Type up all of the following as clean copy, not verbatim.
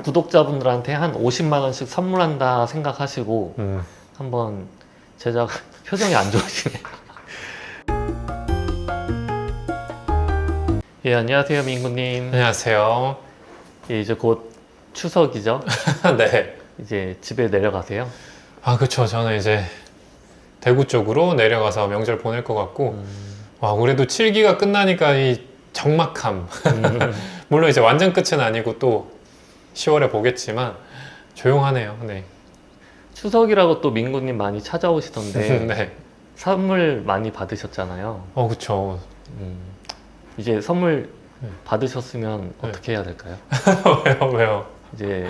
구독자분들한테 한 50만 원씩 선물한다 생각하시고 한번 제작 표정이 안 좋으시네요. 예, 안녕하세요, 민구님. 안녕하세요. 예, 이제 곧 추석이죠? 네. 이제 집에 내려가세요? 아, 그쵸. 저는 이제 대구 쪽으로 내려가서 명절 보낼 것 같고, 와, 그래도 7기가 끝나니까 이 적막함. 물론 이제 완전 끝은 아니고 또 10월에 보겠지만 조용하네요. 네. 추석이라고 또 민구님 많이 찾아오시던데 네. 선물 많이 받으셨잖아요. 그쵸. 이제 선물 네. 받으셨으면 어떻게 해야 될까요? 왜요? 이제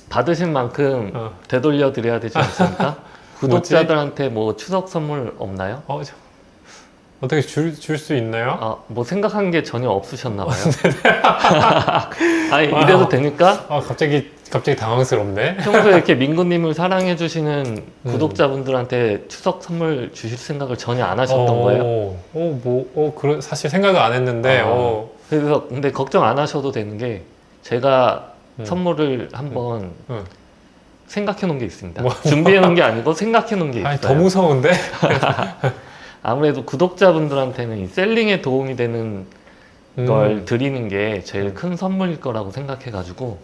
받으신 만큼 어. 되돌려 드려야 되지 않습니까? 구독자들한테 뭐 추석 선물 없나요? 어떻게 줄 수 있나요? 아, 뭐 생각한 게 전혀 없으셨나 봐요. 아니, 이래도 됩니까? 갑자기 당황스럽네. 평소에 이렇게 민구님을 사랑해 주시는 구독자분들한테 추석 선물 주실 생각을 전혀 안 하셨던 거예요? 사실 생각을 안 했는데, 그래서 근데 걱정 안 하셔도 되는 게 제가 선물을 한번 생각해 놓은 게 있습니다. 준비해 놓은 게 아니고 생각해 놓은 게 있어요. 아니, 더 무서운데? 아무래도 구독자분들한테는 이 셀링에 도움이 되는 걸 드리는 게 제일 큰 선물일 거라고 생각해가지고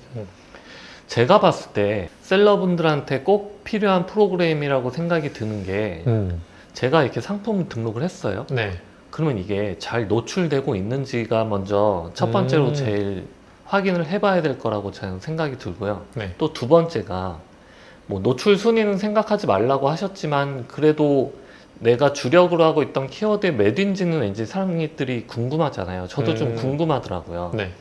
제가 봤을 때 셀러분들한테 꼭 필요한 프로그램이라고 생각이 드는 게 제가 이렇게 상품 등록을 했어요. 네. 그러면 이게 잘 노출되고 있는지가 먼저 첫 번째로 제일 확인을 해봐야 될 거라고 저는 생각이 들고요. 네. 또 두 번째가 뭐 노출 순위는 생각하지 말라고 하셨지만 그래도 내가 주력으로 하고 있던 키워드의 몇인지는 왠지 사람들이 궁금하잖아요. 저도 좀 궁금하더라고요. 네.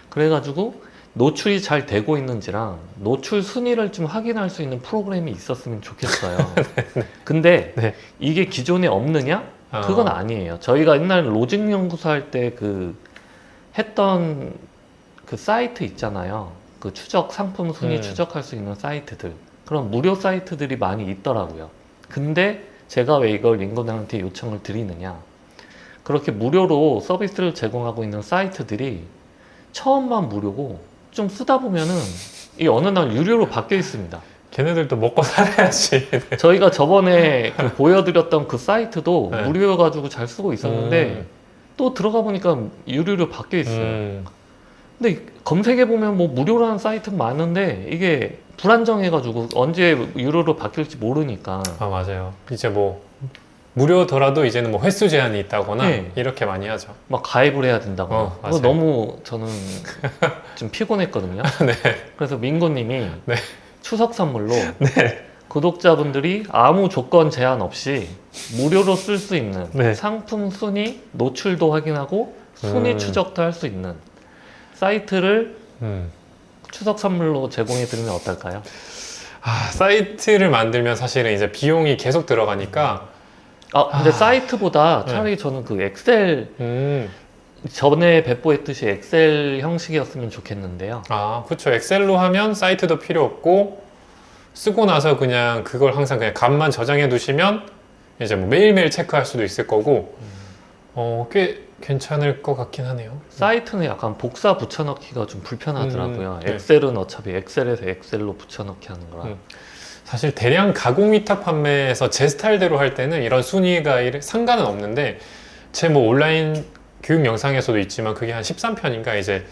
그래가지고 노출이 잘 되고 있는지랑 노출 순위를 좀 확인할 수 있는 프로그램이 있었으면 좋겠어요. 근데 네. 이게 기존에 없느냐? 그건 아니에요. 저희가 옛날 로직 연구소 할 때 했던 그 사이트 있잖아요. 그 추적 상품 순위 추적할 수 있는 사이트들. 그런 무료 사이트들이 많이 있더라고요. 근데 제가 왜 이걸 민구님한테 요청을 드리느냐? 그렇게 무료로 서비스를 제공하고 있는 사이트들이 처음만 무료고 좀 쓰다 보면은 이 어느 날 유료로 바뀌어 있습니다. 걔네들도 먹고 살아야지. 저희가 저번에 보여드렸던 그 사이트도 네. 무료여가지고 잘 쓰고 있었는데 또 들어가 보니까 유료로 바뀌어 있어요. 근데 검색해보면 뭐 무료라는 사이트는 많은데 이게 불안정해가지고 언제 유료로 바뀔지 모르니까. 맞아요. 이제 뭐 무료더라도 이제는 뭐 횟수 제한이 있다거나 네. 이렇게 많이 하죠. 막 가입을 해야 된다고. 맞아요. 너무 저는 좀 피곤했거든요. 네. 그래서 민구님이 네. 추석 선물로 네. 구독자분들이 아무 조건 제한 없이 무료로 쓸 수 있는 네. 상품 순위, 노출도 확인하고 순위 추적도 할 수 있는 사이트를 추석 선물로 제공해 드리면 어떨까요? 사이트를 만들면 사실은 이제 비용이 계속 들어가니까 근데 사이트보다 차라리 저는 그 엑셀 전에 배포했듯이 엑셀 형식이었으면 좋겠는데요. 그렇죠. 엑셀로 하면 사이트도 필요 없고 쓰고 나서 그냥 그걸 항상 그냥 값만 저장해 두시면 이제 뭐 매일매일 체크할 수도 있을 거고 꽤 괜찮을 것 같긴 하네요. 사이트는 약간 복사 붙여넣기가 좀 불편하더라고요. 네. 엑셀은 어차피 엑셀에서 엑셀로 붙여넣기 하는 거라. 사실 대량 가공 위탁 판매에서 제 스타일대로 할 때는 이런 순위가 상관은 없는데 제 뭐 온라인 교육 영상에서도 있지만 그게 한 13편인가 이제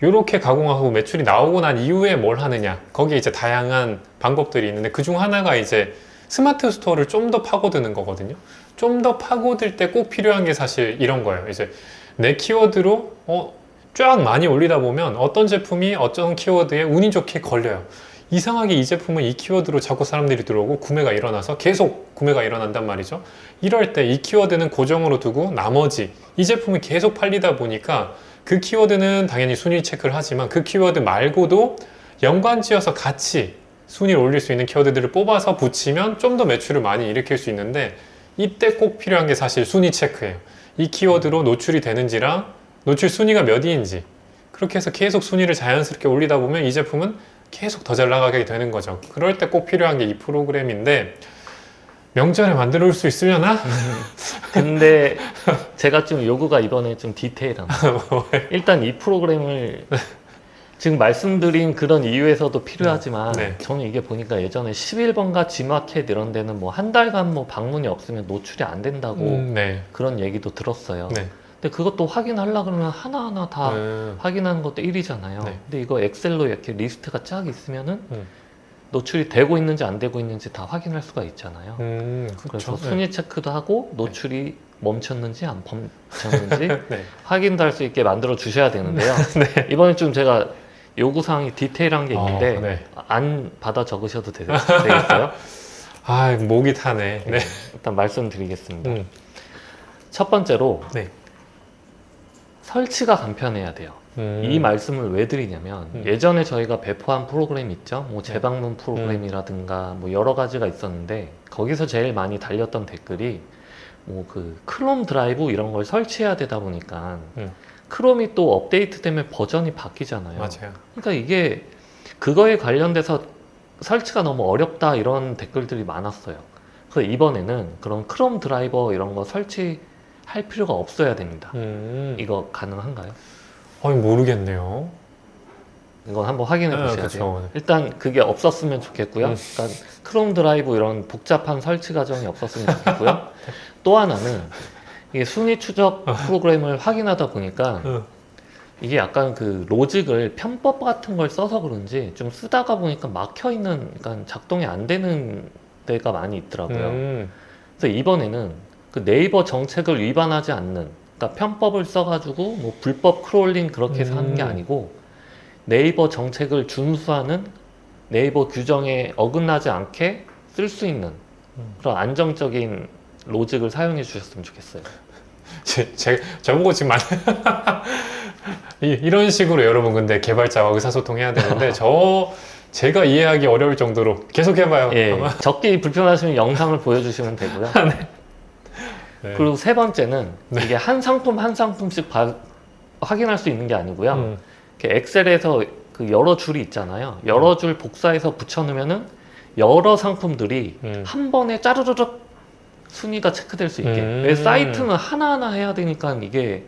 이렇게 가공하고 매출이 나오고 난 이후에 뭘 하느냐 거기에 이제 다양한 방법들이 있는데 그중 하나가 이제 스마트 스토어를 좀 더 파고드는 거거든요. 좀 더 파고들 때 꼭 필요한 게 사실 이런 거예요. 이제 내 키워드로 쫙 많이 올리다 보면 어떤 제품이 어떤 키워드에 운이 좋게 걸려요. 이상하게 이 제품은 이 키워드로 자꾸 사람들이 들어오고 구매가 일어나서 계속 구매가 일어난단 말이죠. 이럴 때 이 키워드는 고정으로 두고 나머지 이 제품이 계속 팔리다 보니까 그 키워드는 당연히 순위 체크를 하지만 그 키워드 말고도 연관지어서 같이 순위를 올릴 수 있는 키워드들을 뽑아서 붙이면 좀 더 매출을 많이 일으킬 수 있는데 이때 꼭 필요한 게 사실 순위 체크예요. 이 키워드로 노출이 되는지랑 노출 순위가 몇 위인지 그렇게 해서 계속 순위를 자연스럽게 올리다 보면 이 제품은 계속 더 잘 나가게 되는 거죠. 그럴 때 꼭 필요한 게 이 프로그램인데 명절에 만들어 올 수 있으려나? 근데 제가 좀 요구가 이번에 좀 디테일합니다. 일단 이 프로그램을 지금 말씀드린 그런 이유에서도 필요하지만 네. 저는 이게 보니까 예전에 11번가 G마켓 이런 데는 뭐 한 달간 뭐 방문이 없으면 노출이 안 된다고 네. 그런 얘기도 들었어요. 네. 근데 그것도 확인하려고 그러면 하나하나 다 확인하는 것도 일이잖아요. 네. 근데 이거 엑셀로 이렇게 리스트가 쫙 있으면은 노출이 되고 있는지 안 되고 있는지 다 확인할 수가 있잖아요. 그래서 그렇죠. 순위 체크도 하고 노출이 멈췄는지 안 멈췄는지 네. 확인도 할 수 있게 만들어 주셔야 되는데요. 네. 이번에 좀 제가 요구사항이 디테일한 게 있는데 네. 안 받아 적으셔도 되겠어요? 아, 목이 타네. 네. 일단 말씀드리겠습니다. 음. 첫 번째로 네. 설치가 간편해야 돼요. 이 말씀을 왜 드리냐면 예전에 저희가 배포한 프로그램 있죠? 뭐 재방문 프로그램이라든가 뭐 여러 가지가 있었는데 거기서 제일 많이 달렸던 댓글이 뭐 그 크롬 드라이브 이런 걸 설치해야 되다 보니까 크롬이 또 업데이트되면 버전이 바뀌잖아요. 맞아요. 그러니까 이게 그거에 관련돼서 설치가 너무 어렵다 이런 댓글들이 많았어요. 그래서 이번에는 그런 크롬 드라이버 이런 거 설치할 필요가 없어야 됩니다. 이거 가능한가요? 모르겠네요. 이건 한번 확인해 보셔야 그쵸. 돼요. 일단 그게 없었으면 좋겠고요. 그러니까 크롬 드라이브 이런 복잡한 설치 과정이 없었으면 좋겠고요. 또 하나는 이게 순위 추적 프로그램을 확인하다 보니까 이게 약간 그 로직을 편법 같은 걸 써서 그런지 좀 쓰다가 보니까 막혀 있는, 그러니까 작동이 안 되는 데가 많이 있더라고요. 그래서 이번에는 그 네이버 정책을 위반하지 않는, 그러니까 편법을 써가지고 뭐 불법 크롤링 그렇게 해서 하는 게 아니고 네이버 정책을 준수하는, 네이버 규정에 어긋나지 않게 쓸 수 있는 그런 안정적인 로직을 사용해 주셨으면 좋겠어요. 저보고 지금 이런 식으로 여러분 근데 개발자와 의사소통해야 되는데 제가 이해하기 어려울 정도로 계속 해봐요. 예, 적기 불편하시면 영상을 보여주시면 되고요. 네. 그리고 세 번째는 이게 한 상품 한 상품씩 확인할 수 있는 게 아니고요. 이렇게 엑셀에서 그 여러 줄이 있잖아요. 여러 줄 복사해서 붙여놓으면은 여러 상품들이 한 번에 짜르르륵 순위가 체크될 수 있게. 왜 사이트는 하나하나 해야 되니까 이게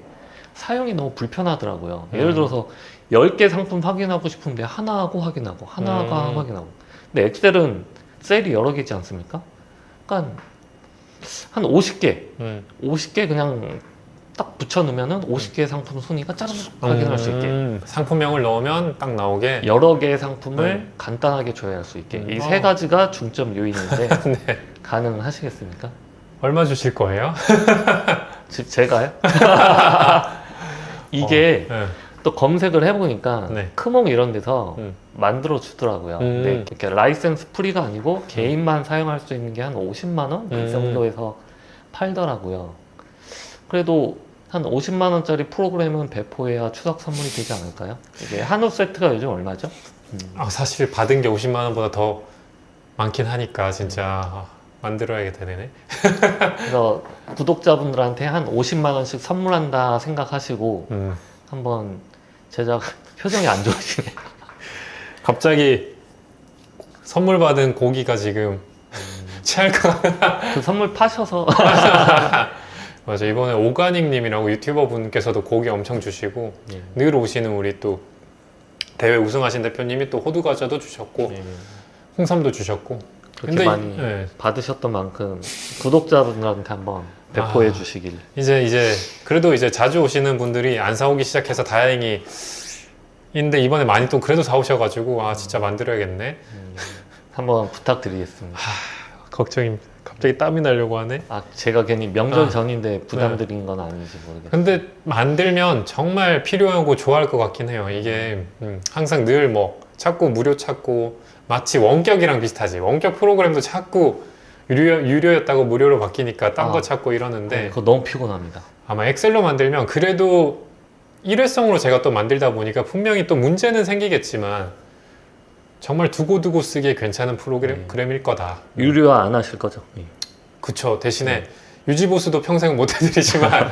사용이 너무 불편하더라고요. 예를 들어서 10개 상품 확인하고 싶은데 하나 하고 확인하고 하나 하고 확인하고. 근데 엑셀은 셀이 여러 개지 않습니까? 그러니까 한 50개 50개 그냥 딱 붙여놓으면은 50개의 상품 순위가 짜르르 확인할 수 있게, 상품명을 넣으면 딱 나오게 여러 개의 상품을 간단하게 조회할 수 있게. 이 세 가지가 중점 요인인데 네. 가능하시겠습니까? 얼마 주실 거예요? 제가요? 이게 네. 또 검색을 해보니까 네. 크몽 이런 데서 만들어 주더라고요. 근데 이렇게 라이센스 프리가 아니고 개인만 사용할 수 있는 게 한 50만 원? 그 정도에서 팔더라고요. 그래도 한 50만 원짜리 프로그램은 배포해야 추석 선물이 되지 않을까요? 이게 한우 세트가 요즘 얼마죠? 사실 받은 게 50만 원보다 더 많긴 하니까 진짜 만들어야게 되네. 그래서 구독자분들한테 한 50만 원씩 선물한다 생각하시고 한번 제작 표정이 안 좋으시네. 갑자기 선물 받은 고기가 지금 체할 것 같아. 그 선물 파셔서 맞아, 이번에 오가닉님이라고 유튜버 분께서도 고기 엄청 주시고 늘 오시는 우리 또 대회 우승하신 대표님이 또 호두 과자도 주셨고 홍삼도 주셨고. 그렇게 많이 받으셨던 만큼 구독자분들한테 한번 배포해 주시길. 이제 그래도 이제 자주 오시는 분들이 안 사오기 시작해서 다행히 인데 이번에 많이 또 그래도 사오셔가지고 진짜 만들어야겠네. 한번 부탁드리겠습니다. 걱정입니다. 갑자기 땀이 나려고 하네. 제가 괜히 명절 전인데 부담드린 건 아닌지 모르겠어요. 근데 만들면 정말 필요하고 좋아할 것 같긴 해요. 이게 항상 늘 뭐 찾고 무료 찾고 마치 원격이랑 비슷하지. 원격 프로그램도 찾고 유료였다고 무료로 바뀌니까 딴 거 찾고 이러는데 그거 너무 피곤합니다. 아마 엑셀로 만들면 그래도 일회성으로 제가 또 만들다 보니까 분명히 또 문제는 생기겠지만 정말 두고두고 쓰기에 괜찮은 프로그램일 거다. 유료화 안 하실 거죠? 그쵸. 대신에 유지보수도 평생 못 해드리지만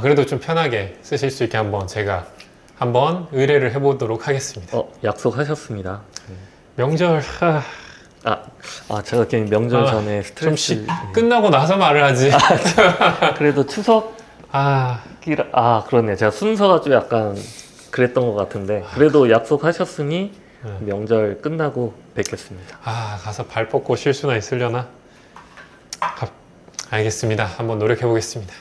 그래도 좀 편하게 쓰실 수 있게 제가 한번 의뢰를 해보도록 하겠습니다. 약속하셨습니다. 명절 제가 괜히 명절 전에 스트레스 끝나고 나서 말을 하지. 그래도 추석 그러네. 제가 순서가 좀 약간 그랬던 것 같은데 그래도 약속하셨으니 네. 명절 끝나고 뵙겠습니다. 아, 가서 발 뻗고 쉴 수나 있으려나? 알겠습니다. 한번 노력해 보겠습니다.